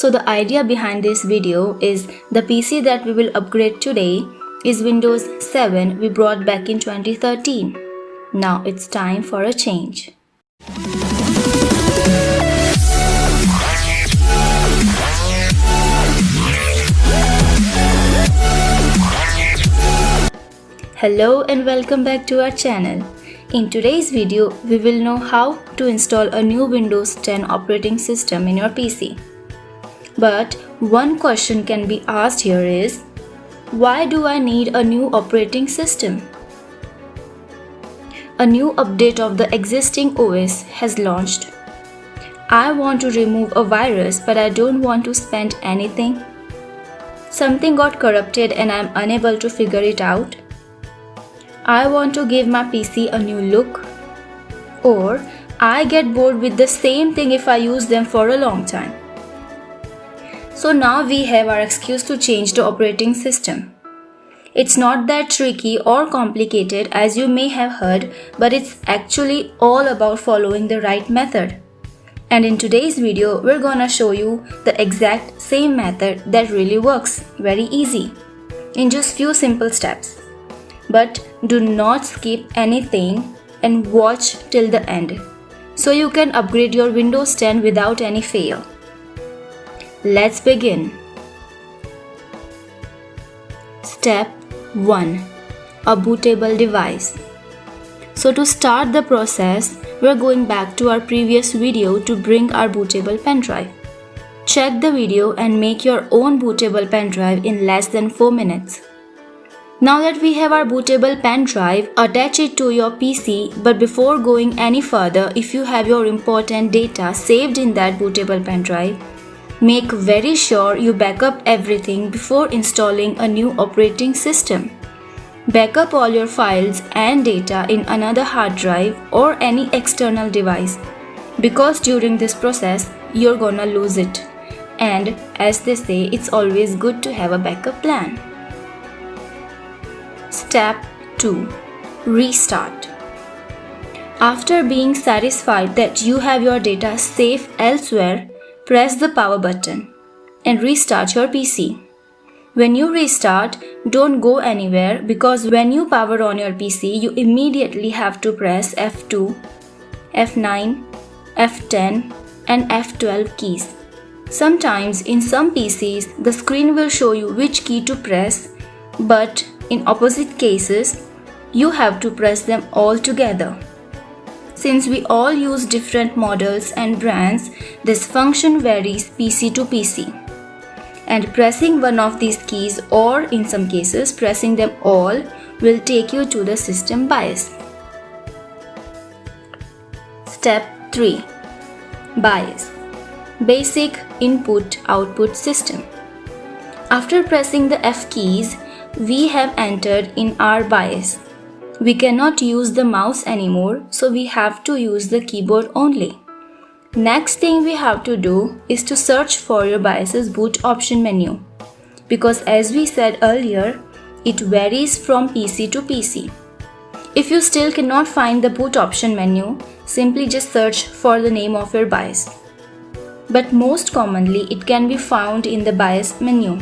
So the idea behind this video is the PC that we will upgrade today is Windows 7 we brought back in 2013. Now it's time for a change. Hello and welcome back to our channel. In today's video, we will know how to install a new Windows 10 operating system in your PC. But one question can be asked here is, why do I need a new operating system? A new update of the existing OS has launched. I want to remove a virus but I don't want to spend anything. Something got corrupted and I'm unable to figure it out. I want to give my PC a new look, or I get bored with the same thing if I use them for a long time. So now we have our excuse to change the operating system. It's not that tricky or complicated as you may have heard, but it's actually all about following the right method. And in today's video, we're gonna show you the exact same method that really works, very easy, in just few simple steps. But do not skip anything and watch till the end, so you can upgrade your Windows 10 without any fail. Let's begin. Step 1. A bootable device. So to start the process, we're going back to our previous video to bring our bootable pen drive. Check the video and make your own bootable pen drive in less than 4 minutes. Now that we have our bootable pen drive, attach it to your PC, but before going any further, if you have your important data saved in that bootable pen drive, make very sure you back up everything before installing a new operating system. Back up all your files and data in another hard drive or any external device, because during this process, you're gonna lose it. And as they say, it's always good to have a backup plan. Step 2. Restart. After being satisfied that you have your data safe elsewhere, press the power button and restart your PC. When you restart, don't go anywhere, because when you power on your PC, you immediately have to press F2, F9, F10 and F12 keys. Sometimes in some PCs, the screen will show you which key to press, but in opposite cases, you have to press them all together. Since we all use different models and brands, this function varies PC to PC. And pressing one of these keys, or in some cases pressing them all, will take you to the system BIOS. Step 3. BIOS. Basic Input-Output System. After pressing the F keys, we have entered in our BIOS. We cannot use the mouse anymore, so we have to use the keyboard only. Next thing we have to do is to search for your BIOS's boot option menu, because as we said earlier, it varies from PC to PC. If you still cannot find the boot option menu, simply just search for the name of your BIOS. But most commonly, it can be found in the BIOS menu.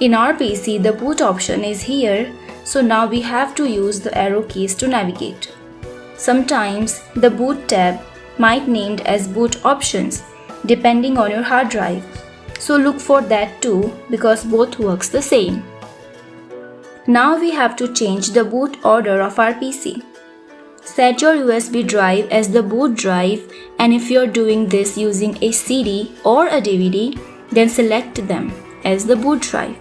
In our PC, the boot option is here, so now we have to use the arrow keys to navigate. Sometimes the boot tab might named as boot options depending on your hard drive. So look for that too, because both works the same. Now we have to change the boot order of our PC. Set your USB drive as the boot drive, and if you're doing this using a CD or a DVD, then select them as the boot drive.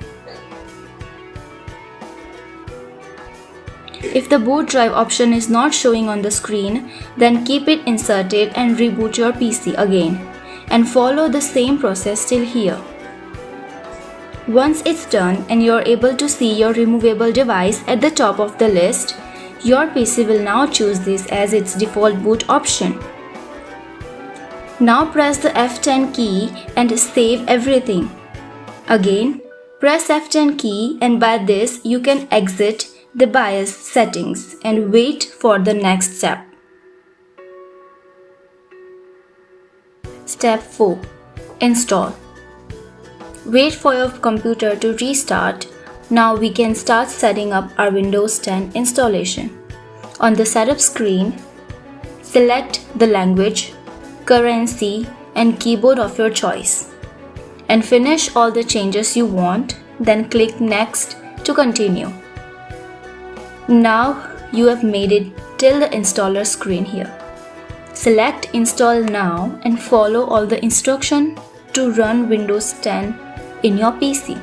If the boot drive option is not showing on the screen, then keep it inserted and reboot your PC again, and follow the same process till here. Once it's done and you're able to see your removable device at the top of the list, your PC will now choose this as its default boot option. Now press the F10 key and save everything. Again, press F10 key, and by this you can exit the BIOS settings and wait for the next step. Step 4. Install. Wait for your computer to restart. Now we can start setting up our Windows 10 installation. On the setup screen, select the language, currency, and keyboard of your choice. And finish all the changes you want, then click Next to continue. Now you have made it till the installer screen here. Select Install Now and follow all the instructions to run Windows 10 in your PC.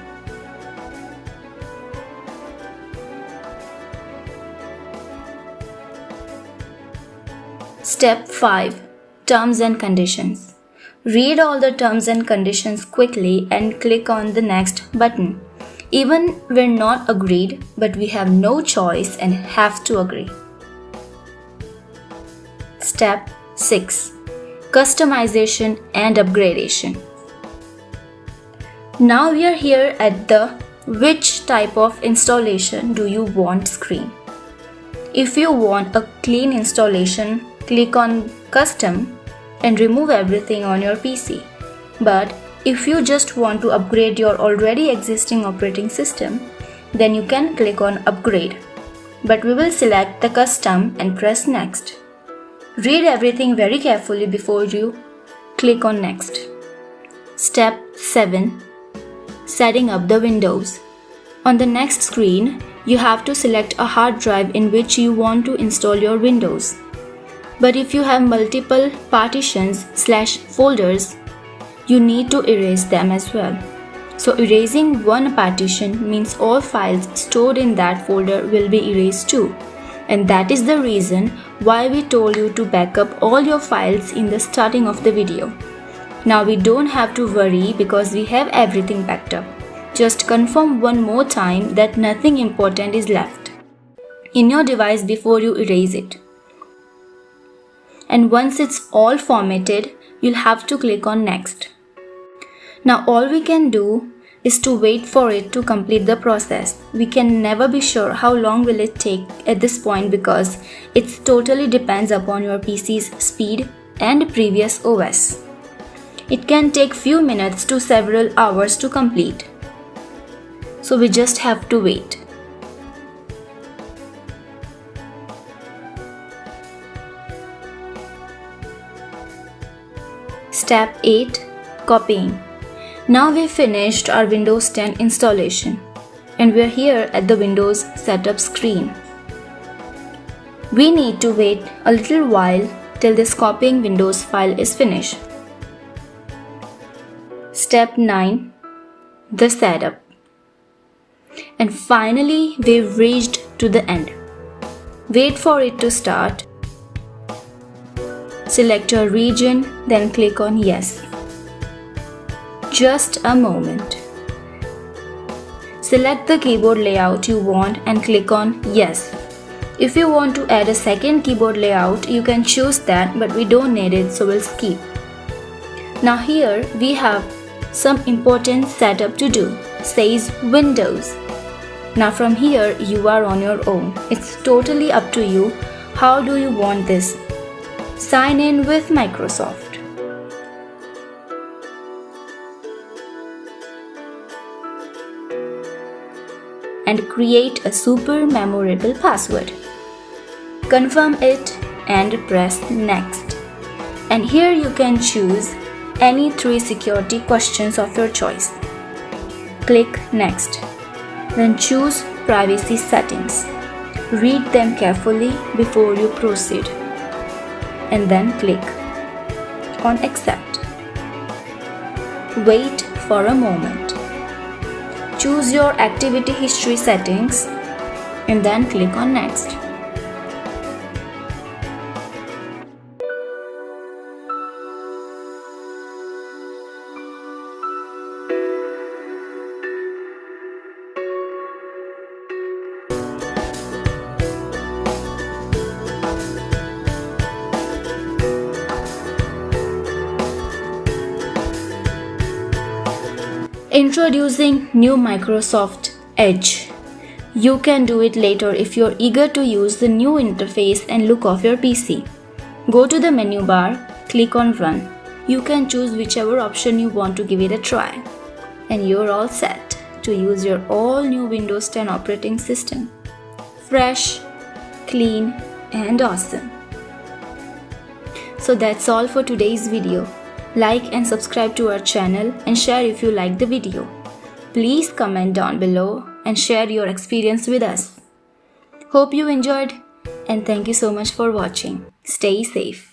Step 5. Terms and Conditions. Read all the terms and conditions quickly and click on the Next button. Even we're not agreed, but we have no choice and have to agree. Step 6. Customization and upgradation. Now we are here at the which type of installation do you want screen. If you want a clean installation, click on Custom and remove everything on your PC. But if you just want to upgrade your already existing operating system, then you can click on Upgrade. But we will select the Custom and press Next. Read everything very carefully before you click on Next. Step 7. Setting up the Windows. On the next screen, you have to select a hard drive in which you want to install your Windows. But if you have multiple partitions/folders, you need to erase them as well. So erasing one partition means all files stored in that folder will be erased too. And that is the reason why we told you to back up all your files in the starting of the video. Now we don't have to worry because we have everything backed up. Just confirm one more time that nothing important is left in your device before you erase it. And once it's all formatted, you'll have to click on Next. Now all we can do is to wait for it to complete the process. We can never be sure how long will it take at this point because it totally depends upon your PC's speed and previous OS. It can take few minutes to several hours to complete. So we just have to wait. Step 8. Copying. Now we finished our Windows 10 installation and we're here at the Windows setup screen. We need to wait a little while till this copying Windows file is finished. Step 9. The setup. And finally we've reached to the end. Wait for it to start. Select your region, then click on Yes. Just a moment. Select the keyboard layout you want and click on Yes. If you want to add a second keyboard layout, you can choose that, but we don't need it, so we'll skip. Now here we have some important setup to do. Says Windows. Now from here you are on your own. It's totally up to you. How do you want this? Sign in with Microsoft. And create a super memorable password. Confirm it and press Next. And here you can choose any 3 security questions of your choice. Click Next. Then choose Privacy Settings. Read them carefully before you proceed. And then click on Accept. Wait for a moment. Choose your activity history settings and then click on Next. Introducing new Microsoft Edge. You can do it later if you're eager to use the new interface and look of your PC. Go to the menu bar, click on Run. You can choose whichever option you want to give it a try. and you're all set to use your all new Windows 10 operating system. Fresh, clean, and awesome. So that's all for today's video. Like and subscribe to our channel and share if you like the video. Please comment down below and share your experience with us. Hope you enjoyed and thank you so much for watching. Stay safe.